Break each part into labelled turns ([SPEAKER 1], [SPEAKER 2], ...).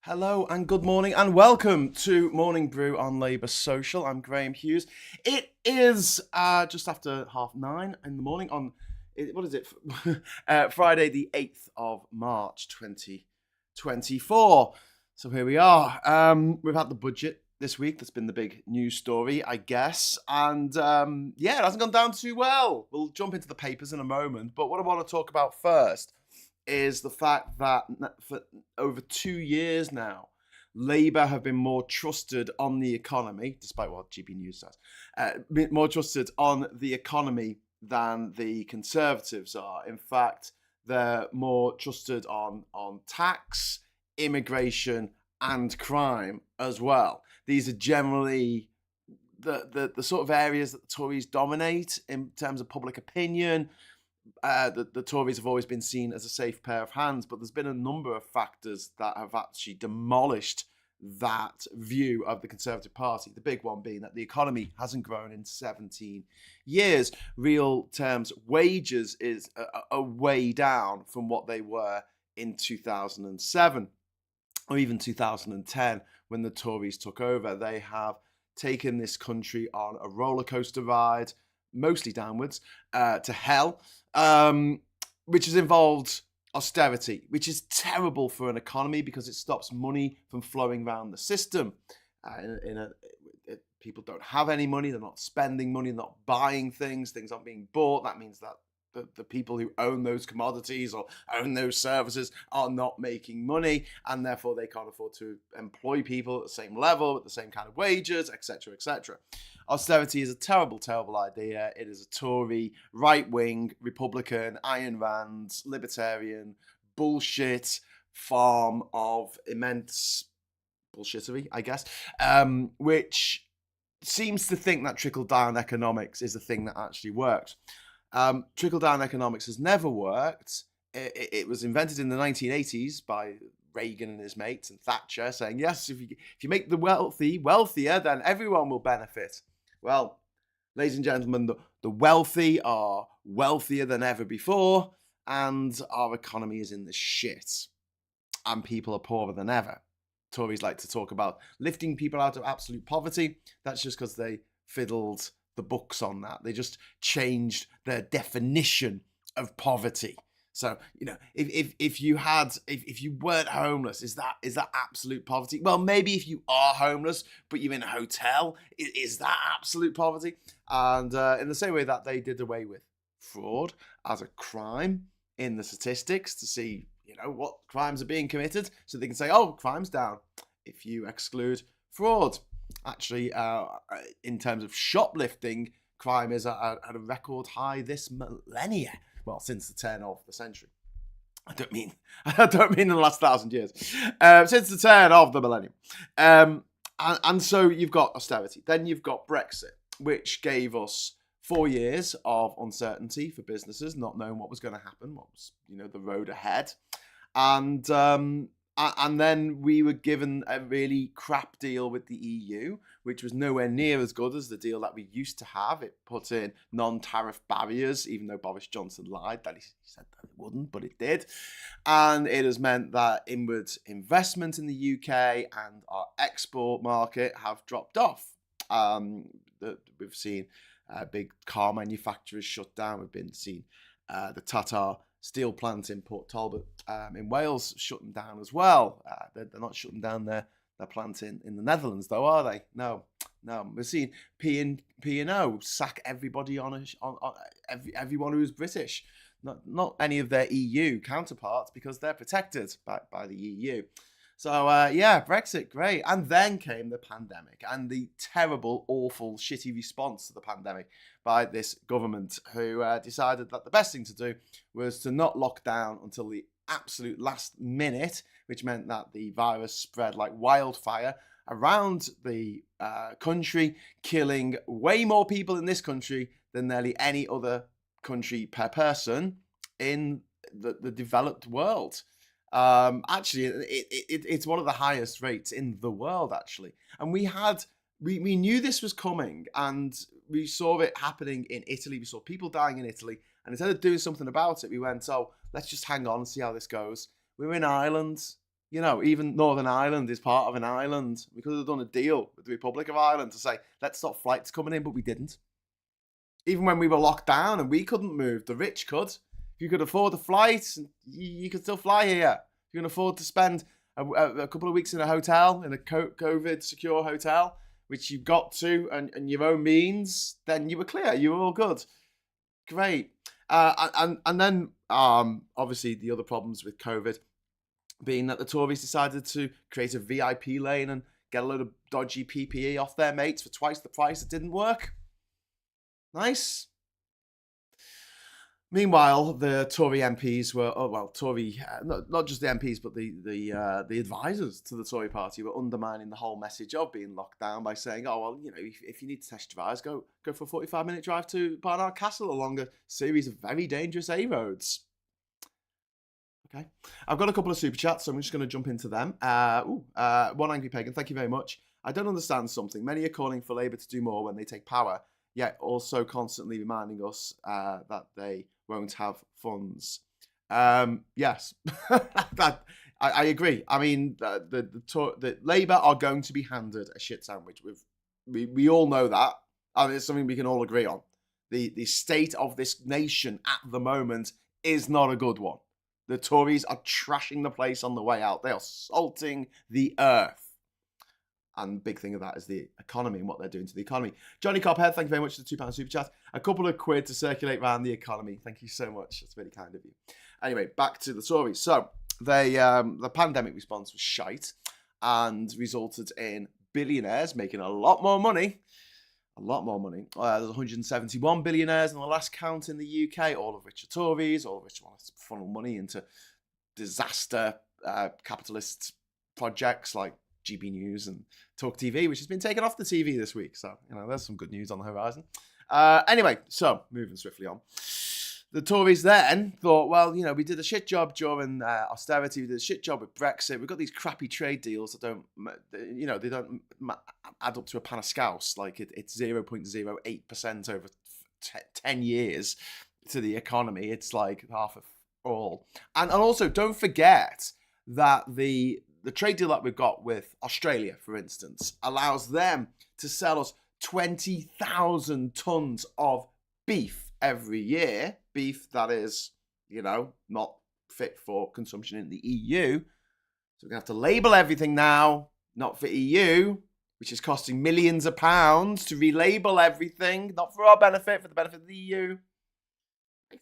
[SPEAKER 1] Hello and good morning and welcome to Morning Brew on Labour Social. I'm Graham Hughes. It is just after 9:30 in the morning on, what is it, Friday the 8th of March 2024. So here we are. We've had the budget this week. That's been the big news story, I guess. And it hasn't gone down too well. We'll jump into the papers in a moment. But what I want to talk about first is the fact that for over 2 years now, Labour have been more trusted on the economy, despite what GB News says, more trusted on the economy than the Conservatives are. In fact, they're more trusted on tax, immigration, and crime as well. These are generally the sort of areas that the Tories dominate in terms of public opinion. The Tories have always been seen as a safe pair of hands, but there's been a number of factors that have actually demolished that view of the Conservative Party. The big one being that the economy hasn't grown in 17 years. Real terms, wages is a way down from what they were in 2007 or even 2010 when the Tories took over. They have taken this country on a roller coaster ride, mostly downwards, to hell, which has involved austerity, which is terrible for an economy because it stops money from flowing around the system. People don't have any money, they're not spending money, they're not buying things aren't being bought. That means that the people who own those commodities or own those services are not making money, and therefore they can't afford to employ people at the same level, with the same kind of wages, etc., etc. Austerity is a terrible, terrible idea. It is a Tory, right-wing, Republican, Ayn Rand, libertarian, bullshit farm of immense bullshittery, I guess, which seems to think that trickle-down economics is the thing that actually works. Trickle-down economics has never worked. It was invented in the 1980s by Reagan and his mates and Thatcher, saying, yes, if you make the wealthy wealthier, then everyone will benefit. Well, ladies and gentlemen, the wealthy are wealthier than ever before, and our economy is in the shit, and people are poorer than ever. Tories like to talk about lifting people out of absolute poverty. That's just because they fiddled the books on that. They just changed their definition of poverty. So, if you weren't homeless, is that absolute poverty? Well, maybe if you are homeless, but you're in a hotel, is that absolute poverty? And in the same way that they did away with fraud as a crime in the statistics to see, what crimes are being committed, so they can say, oh, crime's down if you exclude fraud. Actually, in terms of shoplifting, crime is at a record high this millennia. Well, since the turn of the century. I don't mean in the last 1,000 years. Since the turn of the millennium. And so you've got austerity. Then you've got Brexit, which gave us 4 years of uncertainty for businesses, not knowing what was going to happen, what was, the road ahead. And then we were given a really crap deal with the EU, which was nowhere near as good as the deal that we used to have. It put in non-tariff barriers, even though Boris Johnson lied that he said that it wouldn't, but it did. And it has meant that inward investment in the UK and our export market have dropped off. We've seen big car manufacturers shut down. We've been seeing the Tata steel plant in Port Talbot in Wales shutting down as well. They're not shutting down their plant in the Netherlands, though, are they? No. We're seeing P&O sack everybody on everyone who's British, not any of their EU counterparts, because they're protected by the EU. So, Brexit, great. And then came the pandemic and the terrible, awful, shitty response to the pandemic by this government, who decided that the best thing to do was to not lock down until the absolute last minute, which meant that the virus spread like wildfire around the country, killing way more people in this country than nearly any other country per person in the developed world. Actually, it's one of the highest rates in the world, actually. And we knew this was coming, and we saw it happening in Italy. We saw people dying in Italy, and instead of doing something about it, we went, oh, let's just hang on and see how this goes. We were in Ireland. You know, even Northern Ireland is part of an island. We could have done a deal with the Republic of Ireland to say, let's stop flights coming in, but we didn't. Even when we were locked down and we couldn't move, the rich could. If you could afford a flight, you could still fly here. If you can afford to spend a couple of weeks in a hotel, in a COVID secure hotel, which you got to and your own means, then you were clear. You were all good. Great. And then obviously the other problems with COVID being that the Tories decided to create a VIP lane and get a load of dodgy PPE off their mates for twice the price. It didn't work. Nice. Meanwhile, the Tory MPs were, Tory, not just the MPs, but the advisors to the Tory party were undermining the whole message of being locked down by saying, oh, well, you know, if you need to test drives, go for a 45-minute drive to Barnard Castle along a series of very dangerous A-roads. Okay. I've got a couple of super chats, so I'm just going to jump into them. One Angry Pagan, thank you very much. I don't understand something. Many are calling for Labour to do more when they take power, yet also constantly reminding us that they won't have funds. Yes, I agree. I mean, the Labour are going to be handed a shit sandwich. We all know that. I mean, it's something we can all agree on. The state of this nation at the moment is not a good one. The Tories are trashing the place on the way out. They are salting the earth. And big thing of that is the economy and what they're doing to the economy. Johnny Cophead, thank you very much for the £2 super chat. A couple of quid to circulate around the economy. Thank you so much. That's really kind of you. Anyway, back to the Tories. So the pandemic response was shite and resulted in billionaires making a lot more money. A lot more money. There's 171 billionaires in the last count in the UK, all of which are Tories, all of which want to funnel money into disaster capitalist projects like GB News and Talk TV, which has been taken off the TV this week. So, you know, there's some good news on the horizon. Anyway, so moving swiftly on. The Tories then thought, well, you know, we did a shit job during austerity. We did a shit job with Brexit. We've got these crappy trade deals that don't, you know, they don't add up to a pan of scouse. Like it's 0.08% over 10 years to the economy. It's like half of all. And also, don't forget that the trade deal that we've got with Australia, for instance, allows them to sell us 20,000 tons of beef every year. Beef that is, you know, not fit for consumption in the EU. So we're going to have to label everything now, not for EU, which is costing millions of pounds to relabel everything, not for our benefit, for the benefit of the EU. Do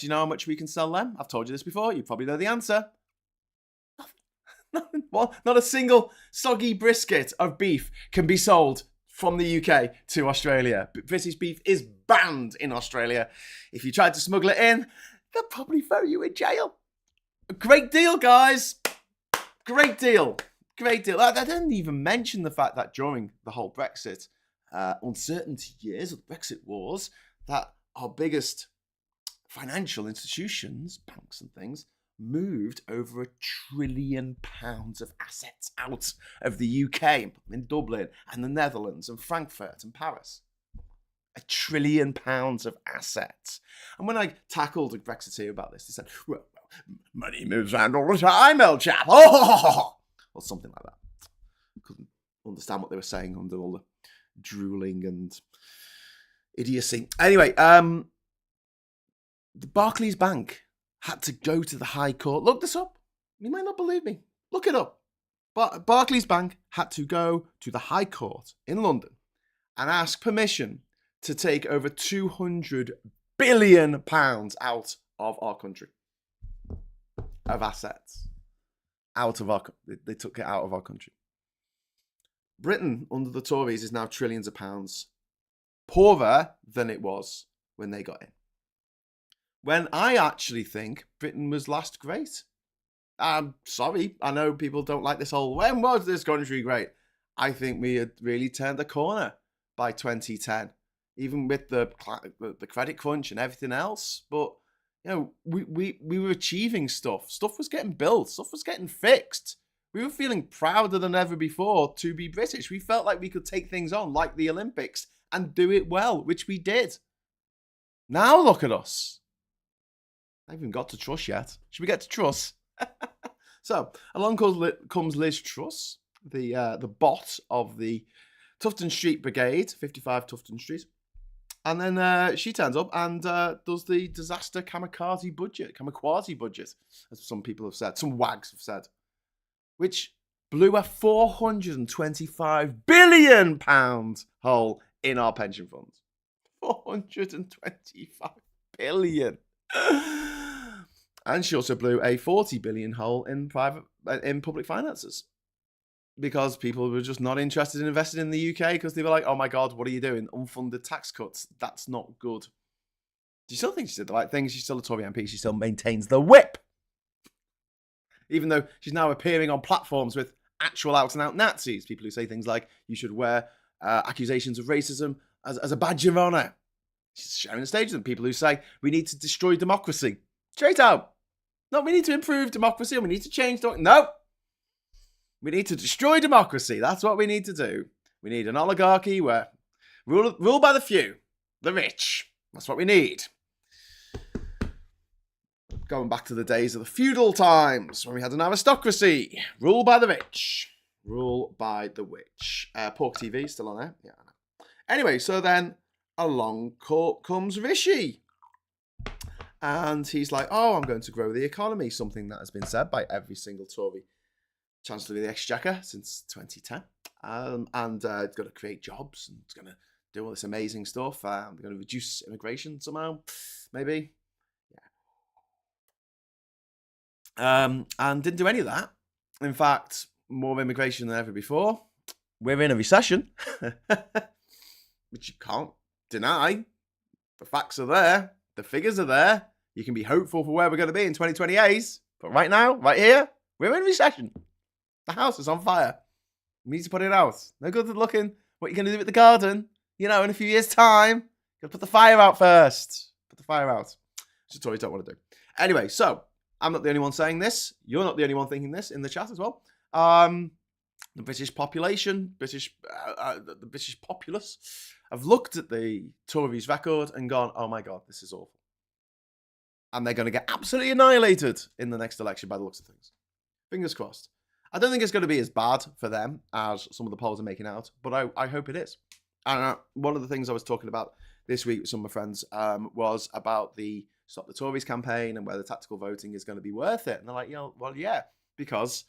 [SPEAKER 1] you know how much we can sell them? I've told you this before. You probably know the answer. Nothing. What? Not a single soggy brisket of beef can be sold from the UK to Australia. British beef is banned in Australia. If you tried to smuggle it in, they'll probably throw you in jail. A great deal, guys. Great deal. Great deal. I didn't even mention the fact that during the whole Brexit uncertainty years of the Brexit wars, that our biggest financial institutions, banks and things, moved over £1 trillion of assets out of the UK and put them in Dublin and the Netherlands and Frankfurt and Paris. £1 trillion of assets. And when I tackled a Brexiteer about this, they said, well, money moves around all the time, old chap. Oh! Or something like that. Couldn't understand what they were saying under all the drooling and idiocy. Anyway, the Barclays Bank had to go to the High Court. Look this up. You might not believe me. Look it up. But Barclays Bank had to go to the High Court in London and ask permission to take over £200 billion out of our country. Of assets. They took it out of our country. Britain, under the Tories, is now trillions of pounds poorer than it was when they got in. When I actually think Britain was last great. I'm sorry, I know people don't like this whole, when was this country great? I think we had really turned the corner by 2010, even with the credit crunch and everything else. But, you know, we were achieving stuff. Stuff was getting built. Stuff was getting fixed. We were feeling prouder than ever before to be British. We felt like we could take things on, like the Olympics, and do it well, which we did. Now look at us. I haven't even got to Truss yet. Should we get to Truss? So along comes Liz Truss, the bot of the Tufton Street Brigade, 55 Tufton Street. And then she turns up and does the disaster kamikaze budget, as some people have said, some wags have said, which blew a £425 billion hole in our pension funds. 425 billion. And she also blew a 40 billion hole in public finances, because people were just not interested in investing in the UK because they were like, oh my God, what are you doing? Unfunded tax cuts. That's not good. Do you still think she did the right thing? She's still a Tory MP. She still maintains the whip. Even though she's now appearing on platforms with actual out-and-out Nazis, people who say things like, you should wear accusations of racism as a badge of honour. She's sharing the stage with them. People who say, we need to destroy democracy. Straight out. No, we need to improve democracy and we need to change democracy. No. We need to destroy democracy. That's what we need to do. We need an oligarchy where rule by the few, the rich. That's what we need. Going back to the days of the feudal times when we had an aristocracy. Rule by the rich. Rule by the witch. Pork TV still on there? Yeah. Anyway, so then along comes Rishi. And he's like, oh, I'm going to grow the economy. Something that has been said by every single Tory Chancellor of the Exchequer since 2010. And it's going to create jobs and it's going to do all this amazing stuff. They're going to reduce immigration somehow, maybe. Yeah. And didn't do any of that. In fact, more immigration than ever before. We're in a recession, which you can't deny. The facts are there. The figures are there. You can be hopeful for where we're going to be in 2028. But right now, right here, we're in recession. The house is on fire. We need to put it out. No good at looking what you're going to do with the garden. You know, in a few years' time. You've got to put the fire out first. Put the fire out. Which the Tories don't want to do. Anyway, so I'm not the only one saying this. You're not the only one thinking this in the chat as well. The British population, the British populace have looked at the Tories' record and gone, oh my God, this is awful. And they're going to get absolutely annihilated in the next election by the looks of things. Fingers crossed. I don't think it's going to be as bad for them as some of the polls are making out, but I hope it is. And one of the things I was talking about this week with some of my friends was about the Stop the Tories campaign and whether tactical voting is going to be worth it. And they're like, well, yeah, because,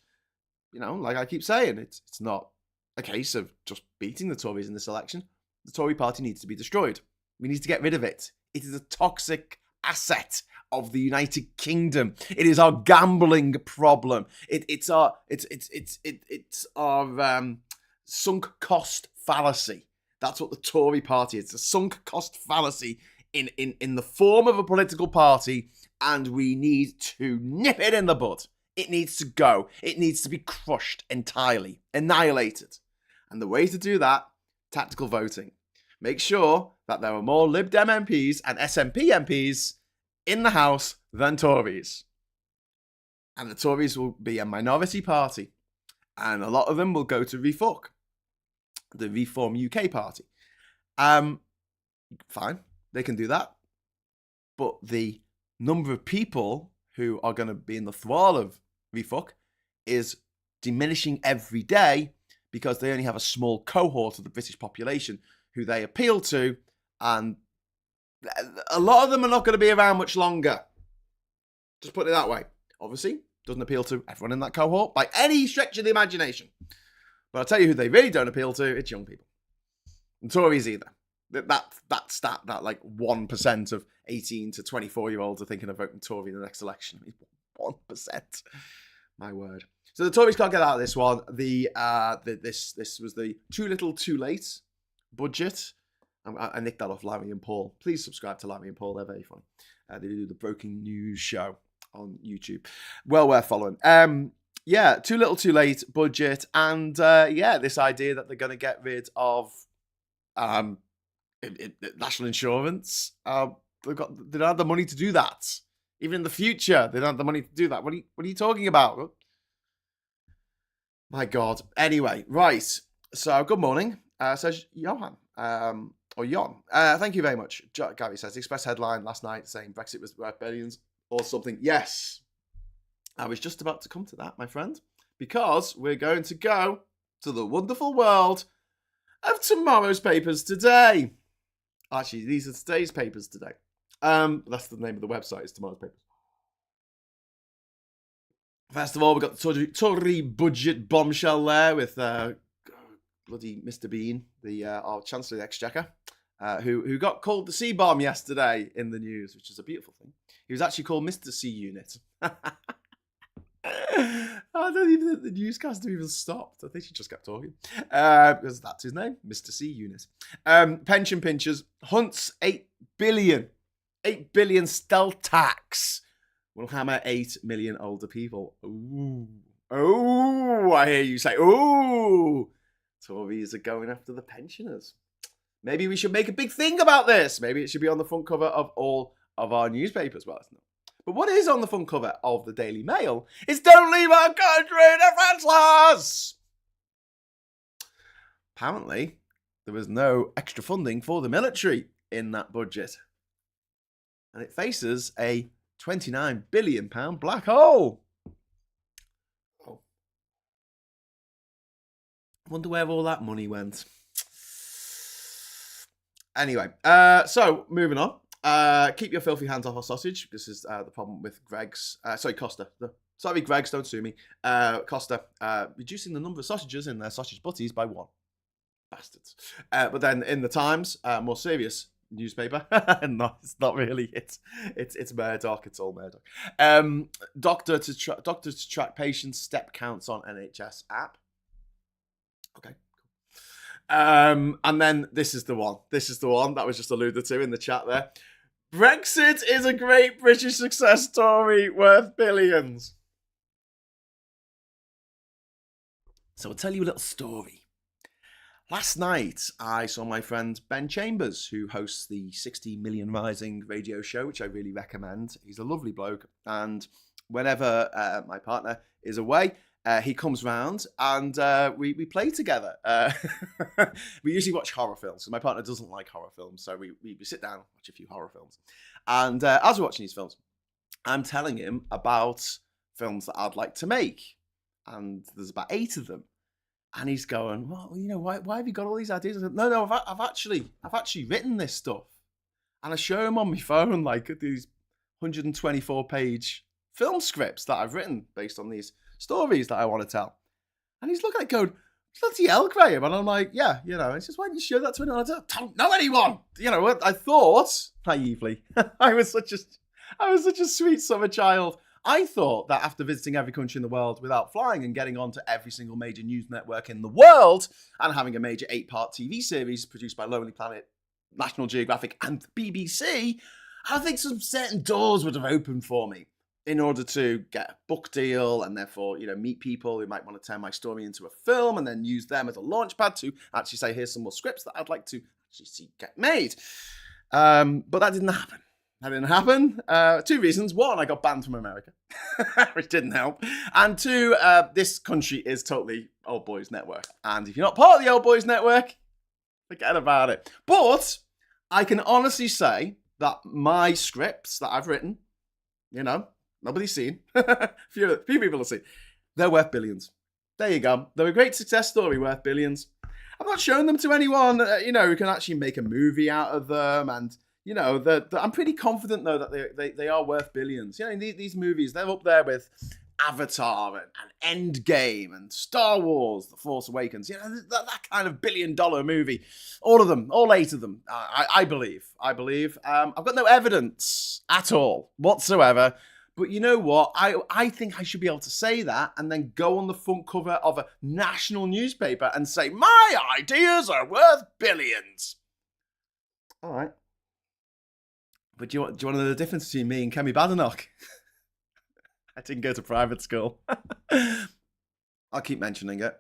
[SPEAKER 1] like I keep saying, it's not a case of just beating the Tories in this election. The Tory party needs to be destroyed. We need to get rid of it. It is a toxic asset of the United Kingdom. It is our gambling problem. It's our sunk cost fallacy. That's what the Tory party is. It's a sunk cost fallacy in the form of a political party, and we need to nip it in the bud. It needs to go. It needs to be crushed entirely, annihilated. And the way to do that, tactical voting. Make sure that there are more Lib Dem MPs and SNP MPs in the House than Tories. And the Tories will be a minority party. And a lot of them will go to ReFuck, the Reform UK party. Fine, they can do that. But the number of people who are going to be in the thrall of ReFuck is diminishing every day because they only have a small cohort of the British population who they appeal to, and a lot of them are not going to be around much longer. Just put it that way. Obviously, doesn't appeal to everyone in that cohort by any stretch of the imagination. But I'll tell you who they really don't appeal to, it's young people. And Tories either. That stat, that like 1% of 18 to 24-year-olds are thinking of voting Tory in the next election. I mean, 1%. My word. So the Tories can't get out of this one. This was the too little, too late budget. I nicked that off Larry and Paul. Please subscribe to Larry and Paul. They're very funny. They do the Broken News show on YouTube. Well worth following. Too little, too late budget. And this idea that they're going to get rid of national insurance. They don't have the money to do that. Even in the future, they don't have the money to do that. What are you talking about? My God. Anyway, right. So, good morning. Says Johan. Or Jon. Thank you very much. Gary says, the Express headline last night saying Brexit was worth billions. or something. Yes, I was just about to come to that, my friend, because we're going to go to the wonderful world of tomorrow's papers today. Actually, these are today's papers today. That's the name of the website, is Tomorrow's Papers. First of all, we've got the Tory budget bombshell there with bloody Mr. Bean, our Chancellor of the Exchequer, who got called the C-bomb yesterday in the news, which is a beautiful thing. He was actually called Mr. C-Unit. I don't even think the newscaster even stopped. I think she just kept talking. Because that's his name, Mr. C-Unit. Pension pinchers, Hunt's 8 billion stealth tax will hammer 8 million older people. Ooh. Oh, I hear you say, ooh. Tories are going after the pensioners. Maybe we should make a big thing about this. Maybe it should be on the front cover of all of our newspapers. Well, it's not. But what is on the front cover of the Daily Mail is "Don't leave our country defenceless." Apparently, there was no extra funding for the military in that budget. And it faces a £29 billion black hole. Oh. I wonder where all that money went. Anyway, so moving on. Keep your filthy hands off our sausage. This is the problem with Costa. Sorry, Greggs, don't sue me. Costa, reducing the number of sausages in their sausage butties by 1. Bastards. But then in the Times, more serious newspaper. No, it's not really. It's Murdoch. It's all Murdoch. Doctors to track patients' step counts on NHS app. Okay. And then this is the one. This is the one that was just alluded to in the chat there. Brexit is a great British success story worth billions. So I'll tell you a little story. Last night, I saw my friend Ben Chambers, who hosts the 60 Million Rising radio show, which I really recommend. He's a lovely bloke. And whenever my partner is away, he comes round and we play together. We usually watch horror films, so my partner doesn't like horror films. So we sit down and watch a few horror films. And as we're watching these films, I'm telling him about films that I'd like to make. And there's about 8 of them. And he's going, well, you know, why have you got all these ideas? I said, no, I've actually written this stuff. And I show him on my phone, like, these 124-page film scripts that I've written based on these stories that I want to tell. And he's looking at it going, bloody hell, Graham. And I'm like, yeah, you know, he says, why don't you show that to anyone? I don't know anyone. You know, I thought, naively, I was such a sweet summer child. I thought that after visiting every country in the world without flying and getting onto every single major news network in the world and having a major 8-part TV series produced by Lonely Planet, National Geographic and the BBC, I think some certain doors would have opened for me in order to get a book deal and therefore, you know, meet people who might want to turn my story into a film and then use them as a launchpad to actually say, here's some more scripts that I'd like to actually see get made. But that didn't happen. That didn't happen. 2 reasons. 1, I got banned from America, which didn't help. And 2, this country is totally Old Boys Network. And if you're not part of the Old Boys Network, forget about it. But I can honestly say that my scripts that I've written, you know, nobody's seen, few people have seen, they're worth billions. There you go. They're a great success story worth billions. I've not shown them to anyone, you know, who can actually make a movie out of them. And you know, I'm pretty confident, though, that they are worth billions. You know, these movies, they're up there with Avatar and Endgame and Star Wars, The Force Awakens. You know, that kind of billion-dollar movie. All of them, all 8 of them, I believe. I've got no evidence at all whatsoever. But you know what? I think I should be able to say that and then go on the front cover of a national newspaper and say, my ideas are worth billions. All right. But do you want to know the difference between me and Kemi Badenoch? I didn't go to private school. I'll keep mentioning it.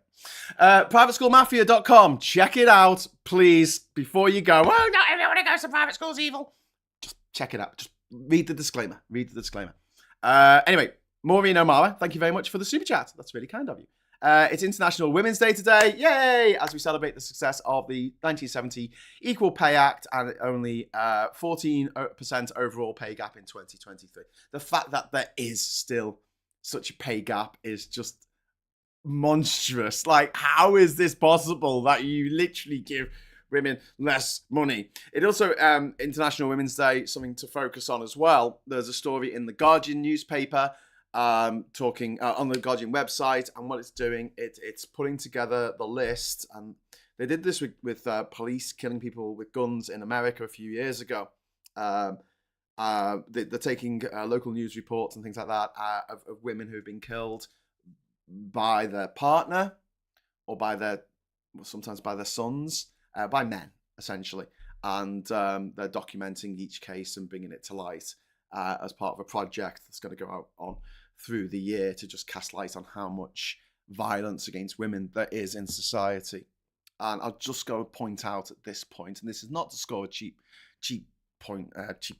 [SPEAKER 1] Privateschoolmafia.com. Check it out, please, before you go, oh, not everyone who goes to private school is evil. Just check it out. Just read the disclaimer. Anyway, Maureen O'Mara, thank you very much for the super chat. That's really kind of you. It's International Women's Day today. Yay! As we celebrate the success of the 1970 Equal Pay Act and only 14% overall pay gap in 2023. The fact that there is still such a pay gap is just monstrous. Like, how is this possible that you literally give women less money? It also, International Women's Day, something to focus on as well. There's a story in the Guardian newspaper talking on the Guardian website, and what it's doing, it's putting together the list, and they did this with police killing people with guns in America a few years ago. They're taking local news reports and things like that of women who've been killed by their partner or sometimes by their sons, by men, essentially. And they're documenting each case and bringing it to light as part of a project that's going to go out on through the year to just cast light on how much violence against women there is in society. And I'll just go point out at this point, and this is not to score a cheap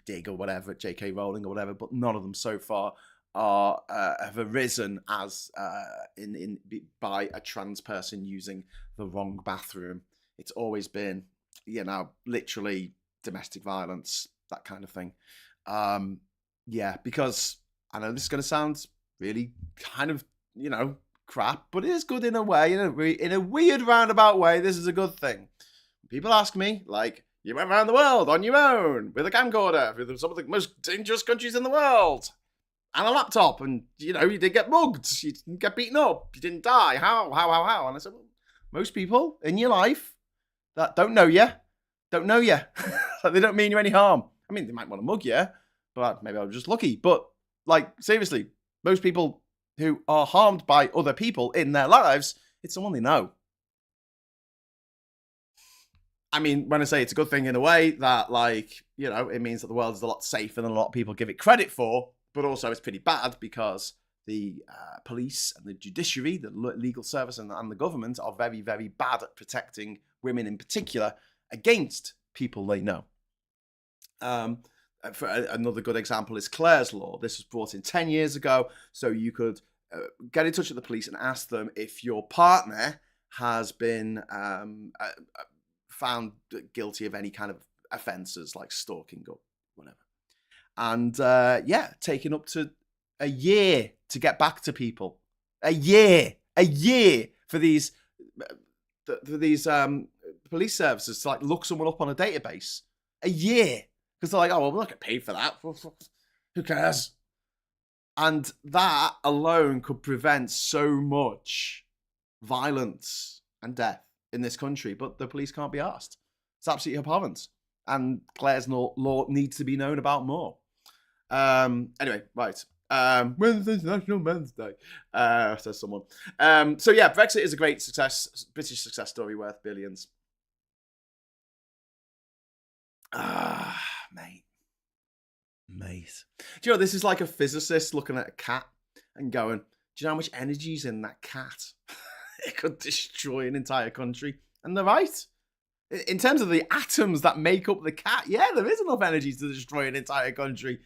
[SPEAKER 1] dig or whatever, J.K. Rowling or whatever, but none of them so far have arisen as by a trans person using the wrong bathroom. It's always been, literally domestic violence, that kind of thing. Because I know this is going to sound really kind of, crap, but it is good in a way, in a weird roundabout way. This is a good thing. People ask me, like, you went around the world on your own with a camcorder with some of the most dangerous countries in the world and a laptop, and, you didn't get mugged, you didn't get beaten up, you didn't die. How? And I said, well, most people in your life that don't know you. They don't mean you any harm. I mean, they might want to mug you, but maybe I'm just lucky. But, like, seriously, most people who are harmed by other people in their lives, it's someone they know. I mean, when I say it's a good thing in a way that, like, it means that the world is a lot safer than a lot of people give it credit for, but also it's pretty bad because the police and the judiciary, the legal service and the government are very, very bad at protecting women in particular against people they know. For another good example is Clare's Law. This was brought in 10 years ago, so you could get in touch with the police and ask them if your partner has been found guilty of any kind of offences like stalking or whatever. And taking up to a year to get back to people. A year for these police services to, like, look someone up on a database. A year. Because they're like, oh, well, we're not going to pay for that. Who cares? And that alone could prevent so much violence and death in this country. But the police can't be asked. It's absolutely abhorrent. And Clare's law needs to be known about more. Anyway, right. Wednesday's National Men's Day, says someone. Brexit is a great success, British success story worth billions. Mate. Do you know, this is like a physicist looking at a cat and going, do you know how much energy's in that cat? It could destroy an entire country. And they're right. In terms of the atoms that make up the cat, yeah, there is enough energy to destroy an entire country.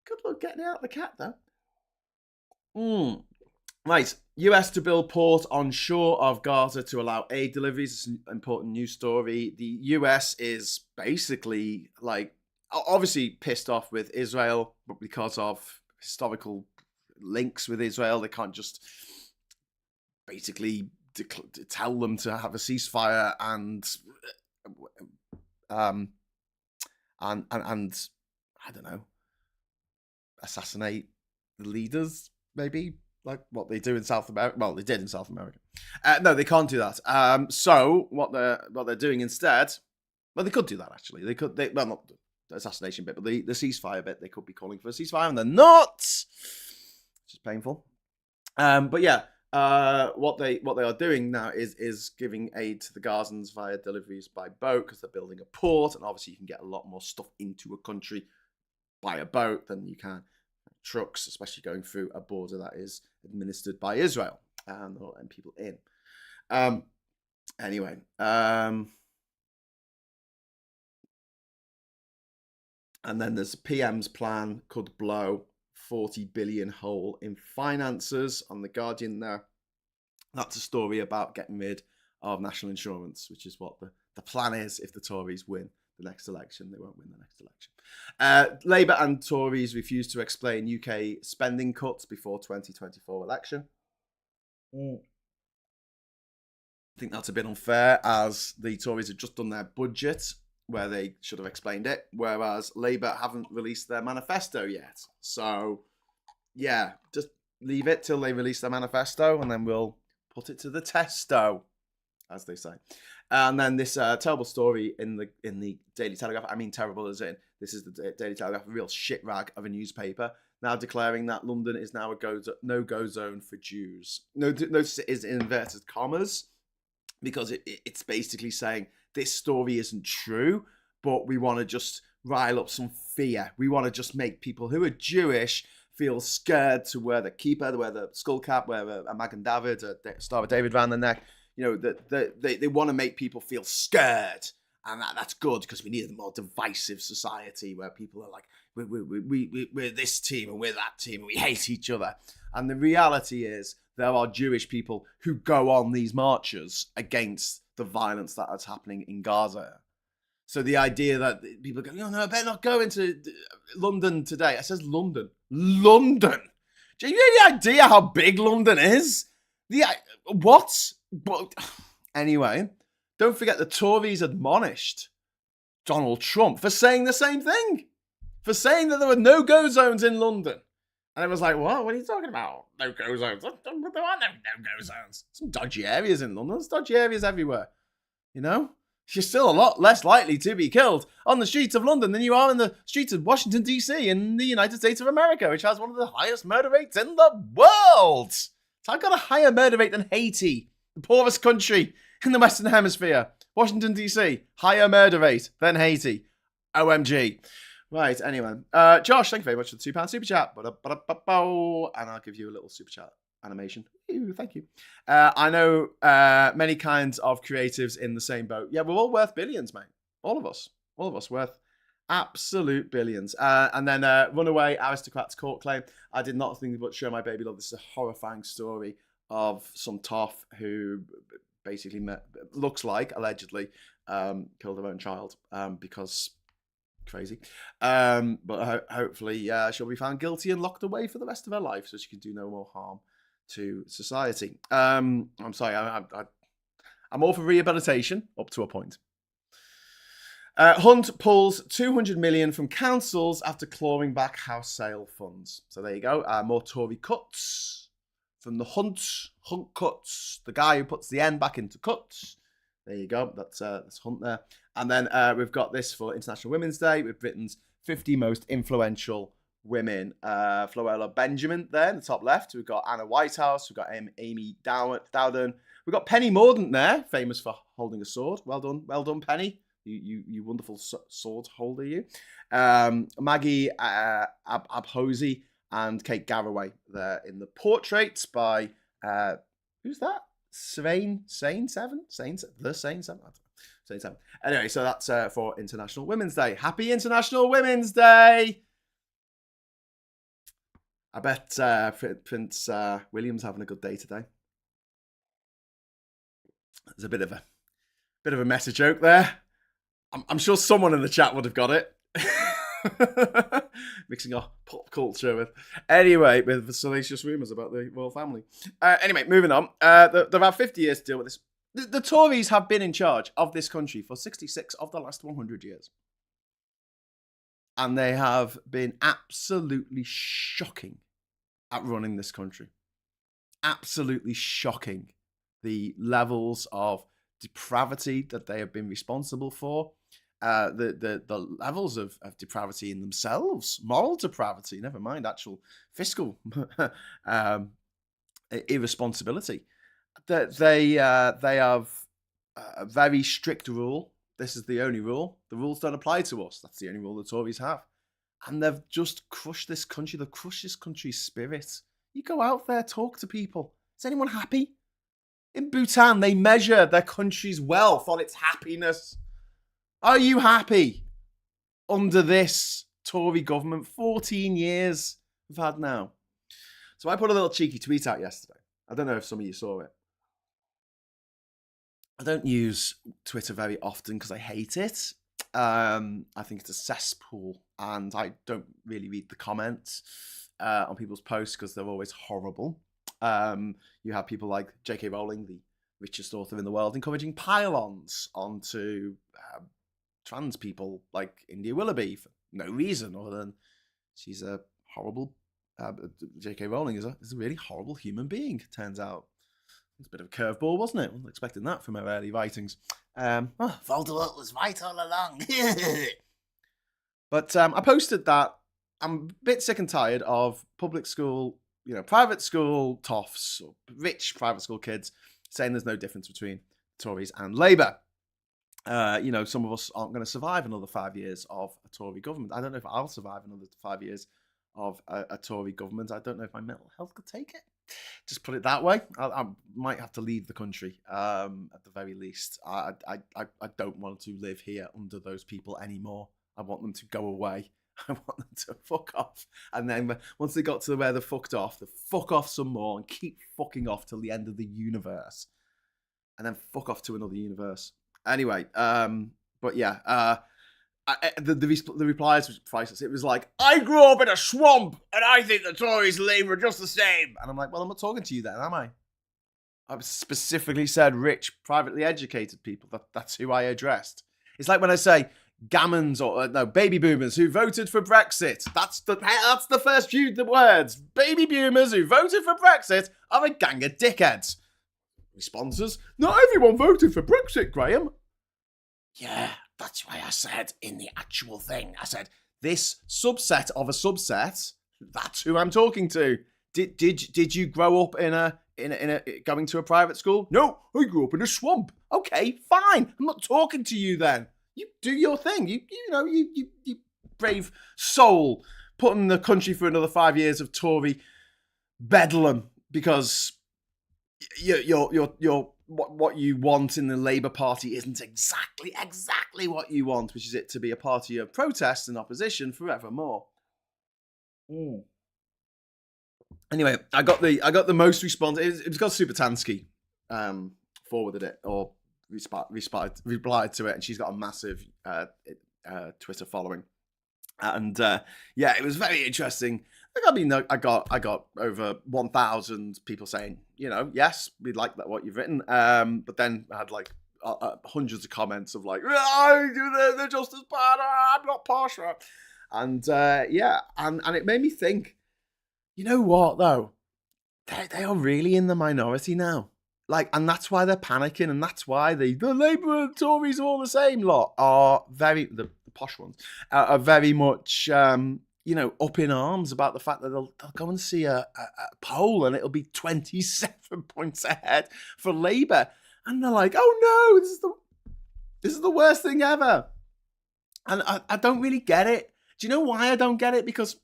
[SPEAKER 1] Good luck getting out of the cat, though. Right. US to build port on shore of Gaza to allow aid deliveries. It's an important news story. The US is basically, like, obviously pissed off with Israel, but because of historical links with Israel, they can't just basically tell them to have a ceasefire and I don't know, assassinate the leaders, maybe, like what they do in South America. Well, they did in South America. No, they can't do that. So what they're doing instead, well, they could do that actually. Well, not the assassination bit, but the ceasefire bit. They could be calling for a ceasefire, and they're not, which is painful. What they are doing now is giving aid to the Gazans via deliveries by boat, because they're building a port, and obviously you can get a lot more stuff into a country by a boat than you can trucks, especially going through a border that is administered by Israel and people in. Anyway. And then there's PM's plan could blow 40 billion hole in finances on the Guardian there. That's a story about getting rid of national insurance, which is what the plan is if the Tories win the next election. They won't win the next election. Labour and Tories refuse to explain UK spending cuts before 2024 election. I think that's a bit unfair, as the Tories have just done their budget, where they should have explained it, whereas Labour haven't released their manifesto yet. So, yeah, just leave it till they release their manifesto, and then we'll put it to the testo, as they say. And then this terrible story in the Daily Telegraph. I mean, terrible as in, this is the Daily Telegraph, a real shit rag of a newspaper, now declaring that London is now a no-go zone for Jews. Notice it is in inverted commas, because it's basically saying this story isn't true, but we want to just rile up some fear. We want to just make people who are Jewish feel scared to wear the kippah, to wear the skull cap, wear a Magen David, a Star of David around the neck. You know, they want to make people feel scared. And that's good, because we need a more divisive society where people are like, we're this team and we're that team and we hate each other. And the reality is there are Jewish people who go on these marches against the violence that is happening in Gaza. So the idea that people go, no, I better not go into London today. It says London. London. Do you have any idea how big London is? What? But anyway, don't forget the Tories admonished Donald Trump for saying the same thing. For saying that there were no-go zones in London. And it was like, what are you talking about? No-go zones. There are no no-go zones. Some dodgy areas in London. There's dodgy areas everywhere. You know? You're still a lot less likely to be killed on the streets of London than you are in the streets of Washington, D.C. in the United States of America, which has one of the highest murder rates in the world. So I've got a higher murder rate than Haiti, the poorest country in the Western Hemisphere. Washington, D.C., higher murder rate than Haiti. OMG. Right, anyway. Josh, thank you very much for the £2 super chat. And I'll give you a little super chat animation. Ooh, thank you. I know many kinds of creatives in the same boat. Yeah, we're all worth billions, mate. All of us worth absolute billions. And then Runaway Aristocrats Court Claim. I did not think but show my baby love. This is a horrifying story of some toff who basically looks like, allegedly, killed her own child because crazy. But hopefully she'll be found guilty and locked away for the rest of her life so she can do no more harm to society. I'm sorry, I'm all for rehabilitation up to a point. Hunt pulls 200 million from councils after clawing back house sale funds. So there you go. More Tory cuts from the Hunt cuts, the guy who puts the N back into cuts. There you go. That's Hunt there. And then we've got this for International Women's Day with Britain's 50 most influential women. Floella Benjamin there in the top left. We've got Anna Whitehouse. We've got Amy Dowden. We've got Penny Mordaunt there, famous for holding a sword. Well done, Penny. You wonderful sword holder, you. Maggie Abhosey and Kate Garraway there in the portraits by who's that? Sane Seven? The Sane Seven? Sane Seven. Anyway, so that's for International Women's Day. Happy International Women's Day! I bet Prince William's having a good day today. There's a bit of a meta joke there. I'm sure someone in the chat would have got it. Mixing our pop culture with... Anyway, with the salacious rumours about the royal family. Anyway, moving on. They've had 50 years to deal with this. The Tories have been in charge of this country for 66 of the last 100 years. And they have been absolutely shocking at running this country. Absolutely shocking. The levels of depravity that they have been responsible for. The levels of depravity in themselves, moral depravity, never mind actual fiscal irresponsibility. They have a very strict rule. This is the only rule. The rules don't apply to us. That's the only rule the Tories have. And they've just crushed this country. They've crushed this country's spirit. You go out there, talk to people. Is anyone happy? In Bhutan, they measure their country's wealth on its happiness. Are you happy under this Tory government? 14 years we've had now. So I put a little cheeky tweet out yesterday. I don't know if some of you saw it. I don't use Twitter very often because I hate it. I think it's a cesspool, and I don't really read the comments on people's posts because they're always horrible. You have people like J.K. Rowling, the richest author in the world, encouraging pile-ons onto trans people like India Willoughby for no reason other than she's a horrible. J.K. Rowling is a really horrible human being. Turns out. It's a bit of a curveball, wasn't it? I wasn't expecting that from her early writings. Voldemort was right all along. But I posted that I'm a bit sick and tired of public school, private school toffs, or rich private school kids saying there's no difference between Tories and Labour. Some of us aren't going to survive another 5 years of a Tory government. I don't know if I'll survive another 5 years of a Tory government. I don't know if my mental health could take it. Just put it that way. I might have to leave the country at the very least. I don't want to live here under those people anymore. I want them to go away. I want them to fuck off. And then once they got to where they fucked off, they fuck off some more and keep fucking off till the end of the universe. And then fuck off to another universe. Anyway, but yeah, the replies was priceless. It was like, I grew up in a swamp and I think the Tories and Labour are just the same. And I'm like, well, I'm not talking to you then, am I? I've specifically said rich, privately educated people. That's who I addressed. It's like when I say gammons or baby boomers who voted for Brexit. That's the first few words. Baby boomers who voted for Brexit are a gang of dickheads. Responses, not everyone voted for Brexit, Graham. Yeah, that's why I said in the actual thing. I said, this subset of a subset, that's who I'm talking to. Did you grow up in a going to a private school? No, I grew up in a swamp. Okay, fine. I'm not talking to you then. You do your thing. You brave soul, putting the country for another 5 years of Tory bedlam because you're what you want in the Labour Party isn't exactly what you want, which is it to be a party of protest and opposition forevermore. Anyway, I got the most response. It was got Supertansky forwarded it or replied to it, and she's got a massive Twitter following. And it was very interesting. I got over 1,000 people saying, yes, we like that what you've written. But then I had like hundreds of comments of like, they're just as bad. I'm not partial. And and it made me think, you know what though, they are really in the minority now. Like, and that's why they're panicking, and that's why the Labour and Tories are all the same lot are the posh ones are very much up in arms about the fact that they'll go and see a poll and it'll be 27 points ahead for Labour, and they're like, oh no, this is the worst thing ever. And I don't really get it. Do you know why I don't get it? Because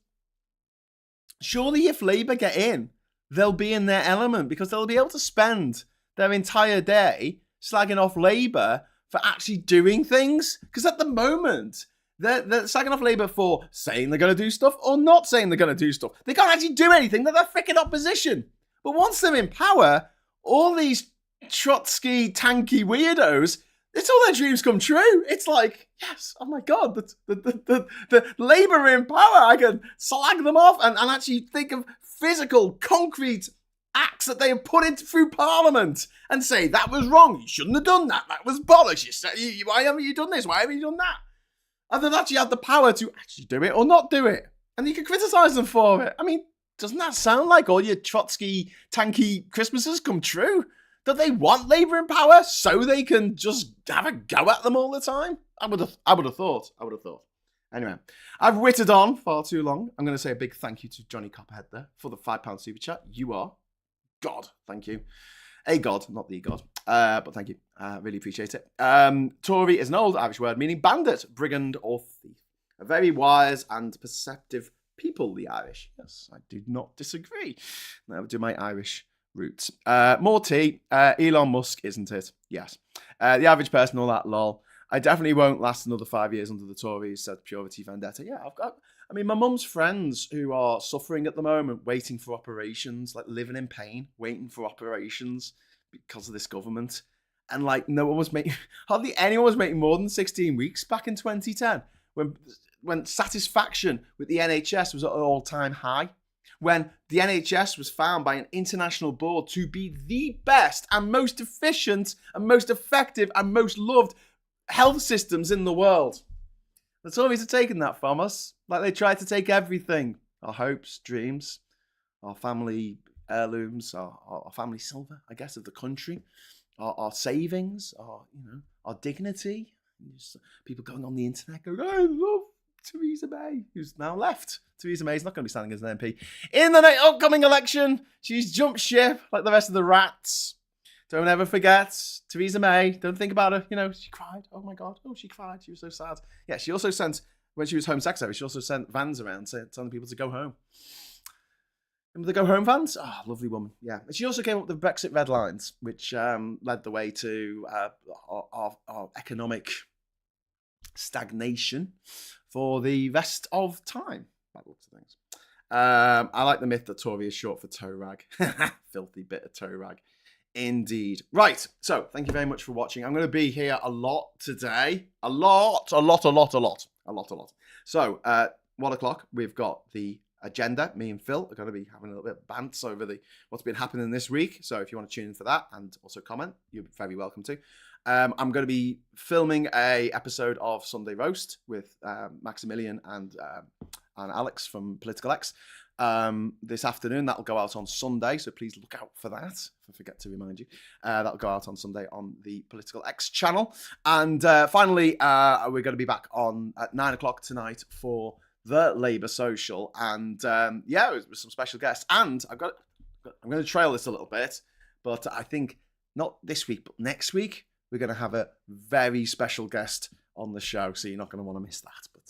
[SPEAKER 1] surely if Labour get in, they'll be in their element because they'll be able to spend their entire day slagging off Labour for actually doing things. Because at the moment, they're slagging off Labour for saying they're going to do stuff or not saying they're going to do stuff. They can't actually do anything. They're the freaking opposition. But once they're in power, all these Trotsky tanky weirdos, it's all their dreams come true. It's like, yes, oh my God, the Labour in power. I can slag them off and actually think of physical, concrete acts that they have put into through Parliament and say, that was wrong, you shouldn't have done that, that was bollocks, why haven't you done this, why haven't you done that? And they've actually had the power to actually do it or not do it. And you can criticise them for it. I mean, doesn't that sound like all your Trotsky tanky Christmases come true? That they want Labour in power so they can just have a go at them all the time? I would have thought. Anyway, I've wittered on far too long. I'm going to say a big thank you to Johnny Copperhead there for the £5 super chat. You are God. Thank you. A god, not the god. But thank you. Really appreciate it. Tory is an old Irish word meaning bandit, brigand, or thief. A very wise and perceptive people, the Irish. Yes, I do not disagree. Now do my Irish roots. More tea. Elon Musk, isn't it? Yes. The average person, all that lol. I definitely won't last another 5 years under the Tories, said Purity Vendetta. Yeah, my mum's friends who are suffering at the moment, waiting for operations, like living in pain, waiting for operations because of this government. And like no one was making, hardly anyone was making more than 16 weeks back in 2010 when satisfaction with the NHS was at an all-time high. When the NHS was found by an international board to be the best and most efficient and most effective and most loved health systems in the world. The Tories have taken that from us, like they tried to take everything. Our hopes, dreams, our family heirlooms, our family silver, I guess, of the country, our savings, our dignity. People going on the internet going, I love Theresa May, who's now left. Theresa May's not going to be standing as an MP. In the upcoming election, she's jumped ship like the rest of the rats. Don't ever forget Theresa May. Don't think about her. She cried. Oh my God. Oh, she cried. She was so sad. Yeah, she also sent, when she was Home Secretary, she also sent vans around telling people to go home. Remember the Go Home vans? Oh, lovely woman. Yeah. And she also came up with the Brexit red lines, which led the way to our economic stagnation for the rest of time, by the looks of things. I like the myth that Tory is short for toe rag. Filthy bit of toe rag. Indeed. Right. So thank you very much for watching. I'm going to be here a lot today. A lot. So 1 o'clock, we've got the agenda. Me and Phil are going to be having a little bit of bants over what's been happening this week. So if you want to tune in for that and also comment, you're very welcome to. I'm going to be filming a episode of Sunday Roast with Maximilian and Alex from Political X this afternoon. That'll go out on Sunday, so please look out for that. If I forget to remind you, that'll go out on Sunday on the Political X channel. And finally, we're going to be back on at 9 o'clock tonight for the Labour Social, and with some special guests. And I'm going to trail this a little bit, but I think not this week, but next week we're going to have a very special guest on the show, so you're not going to want to miss that. But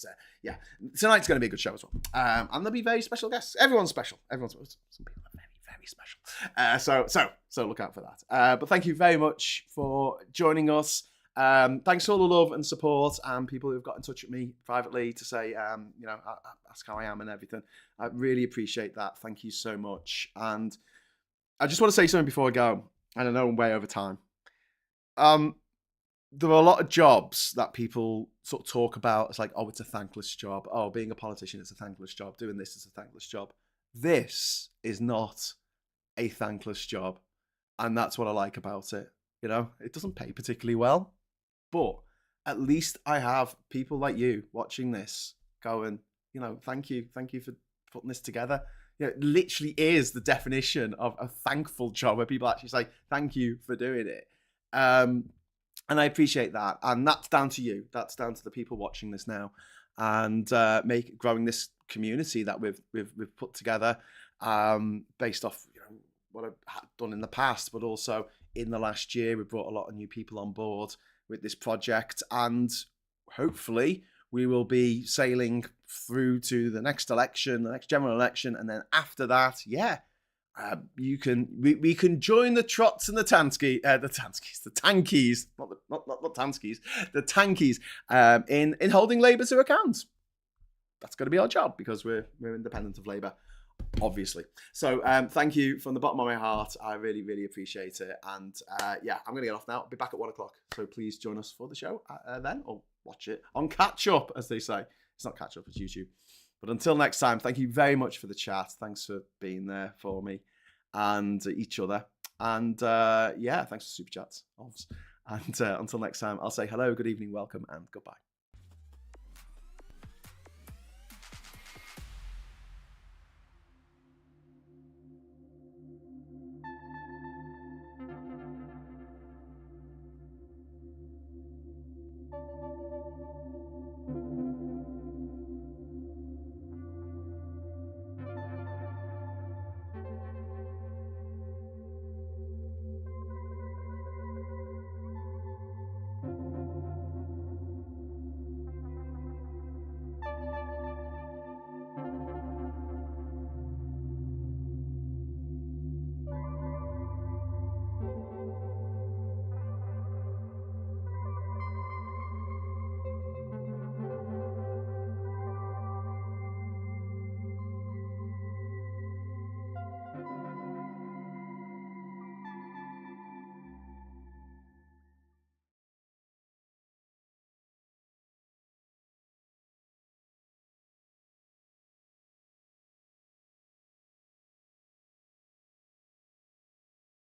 [SPEAKER 1] tonight's going to be a good show as well, and there'll be very special guests. Everyone's special. Some people are very, very special. So look out for that. But thank you very much for joining us. Thanks for all the love and support and people who've got in touch with me privately to say, ask how I am and everything. I really appreciate that. Thank you so much. And I just want to say something before I go. And I know I'm way over time. There are a lot of jobs that people sort of talk about. It's like, oh, it's a thankless job. Oh, being a politician is a thankless job. Doing this is a thankless job. This is not a thankless job. And that's what I like about it. It doesn't pay particularly well, but at least I have people like you watching this going, thank you for putting this together. It literally is the definition of a thankful job where people actually say, thank you for doing it. And I appreciate that. And that's down to you. That's down to the people watching this now, and growing this community that we've put together, based off what I've done in the past, but also in the last year we brought a lot of new people on board with this project, and hopefully we will be sailing through to the next election, the next general election, and then after that, we can join the Trots and the Tankies, the Tankies, in holding Labour to account. That's going to be our job because we're independent of Labour, obviously. So thank you from the bottom of my heart. I really, really appreciate it. And I'm going to get off now. I'll be back at 1 o'clock. So please join us for the show then, or watch it on Catch Up, as they say. It's not Catch Up, it's YouTube. But until next time, thank you very much for the chat. Thanks for being there for me and each other. And thanks for super chats. And until next time, I'll say hello, good evening, welcome, and goodbye.